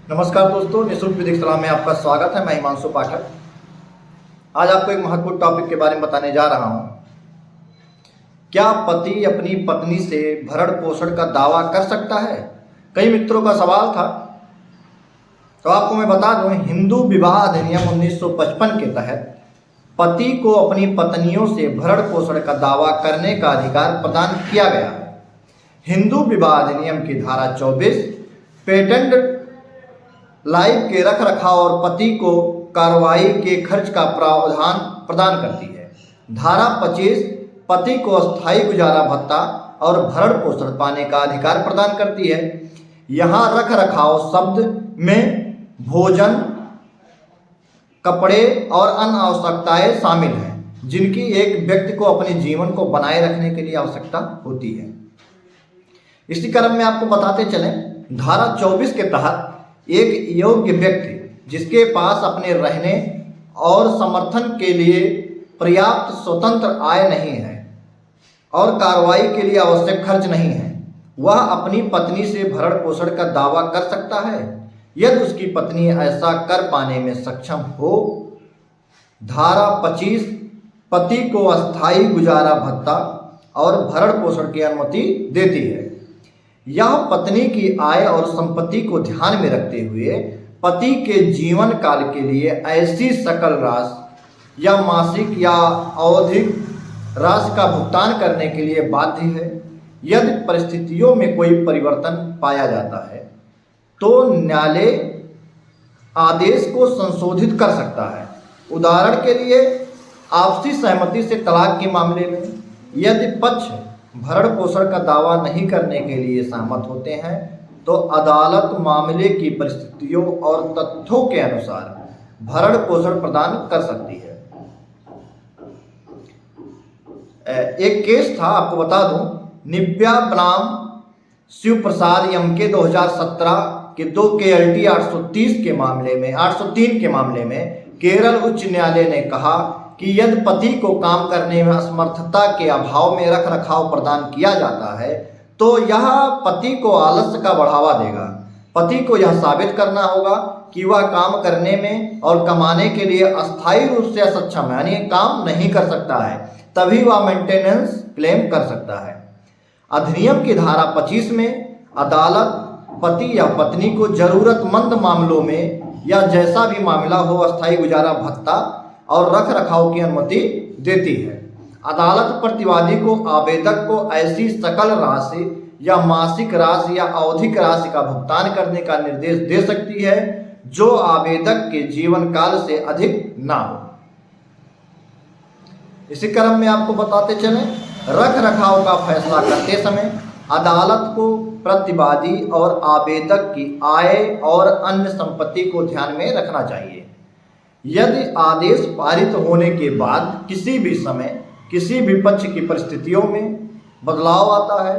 नमस्कार दोस्तों, निःशुल्क विधिक सलाह में आपका स्वागत है। मैं हिमांशु पाठक आज आपको एक महत्वपूर्ण टॉपिक के बारे में बताने जा रहा हूं। क्या पति अपनी पत्नी से भरण पोषण का दावा कर सकता है? कई मित्रों का सवाल था, तो आपको मैं बता दूं, हिंदू विवाह अधिनियम 1955 के तहत पति को अपनी पत्नियों से भरण पोषण का दावा करने का अधिकार प्रदान किया गया है। हिंदू विवाह अधिनियम की धारा 24 पेटेंट लाइफ के रख रखाव और पति को कार्रवाई के खर्च का प्रावधान प्रदान करती है। धारा 25 पति को अस्थायी गुजारा भत्ता और भरण पोषण पाने का अधिकार प्रदान करती है। यहाँ रख रखाव शब्द में भोजन, कपड़े और अन्य आवश्यकताएं शामिल हैं, जिनकी एक व्यक्ति को अपने जीवन को बनाए रखने के लिए आवश्यकता होती है। इसी क्रम में आपको बताते चलें, धारा 24 के तहत एक योग्य व्यक्ति जिसके पास अपने रहने और समर्थन के लिए पर्याप्त स्वतंत्र आय नहीं है और कार्रवाई के लिए आवश्यक खर्च नहीं है, वह अपनी पत्नी से भरण पोषण का दावा कर सकता है यदि उसकी पत्नी ऐसा कर पाने में सक्षम हो। धारा 25 पति को अस्थायी गुजारा भत्ता और भरण पोषण की अनुमति देती है। यह पत्नी की आय और संपत्ति को ध्यान में रखते हुए पति के जीवन काल के लिए ऐसी सकल राशि या मासिक या आवधिक राशि का भुगतान करने के लिए बाध्य है। यदि परिस्थितियों में कोई परिवर्तन पाया जाता है तो न्यायालय आदेश को संशोधित कर सकता है। उदाहरण के लिए, आपसी सहमति से तलाक के मामले में यदि पक्ष भरण पोषण का दावा नहीं करने के लिए सहमत होते हैं तो अदालत मामले की परिस्थितियों और तथ्यों के अनुसार भरण पोषण प्रदान कर सकती है। एक केस था, आपको बता दूं, निव्या बनाम शिव प्रसाद यमके 2017 के 2 KLT 803 के मामले में केरल उच्च न्यायालय ने कहा कि यदि पति को काम करने में असमर्थता के अभाव में रख रखाव प्रदान किया जाता है तो यह पति को आलस्य का बढ़ावा देगा। पति को यह साबित करना होगा कि वह काम करने में और कमाने के लिए अस्थायी रूप से असक्षम है, यानी काम नहीं कर सकता है, तभी वह मेंटेनेंस क्लेम कर सकता है। अधिनियम की धारा 25 में अदालत पति या पत्नी को जरूरतमंद मामलों में या जैसा भी मामला हो अस्थायी गुजारा भत्ता और रख रखाव की अनुमति देती है। अदालत प्रतिवादी को आवेदक को ऐसी सकल राशि या मासिक राशि या आवधिक राशि का भुगतान करने का निर्देश दे सकती है जो आवेदक के जीवन काल से अधिक ना हो। इसी क्रम में आपको बताते चलें, रख रखाव का फैसला करते समय अदालत को प्रतिवादी और आवेदक की आय और अन्य संपत्ति को ध्यान में रखना चाहिए। यदि आदेश पारित होने के बाद किसी भी समय किसी भी पक्ष की परिस्थितियों में बदलाव आता है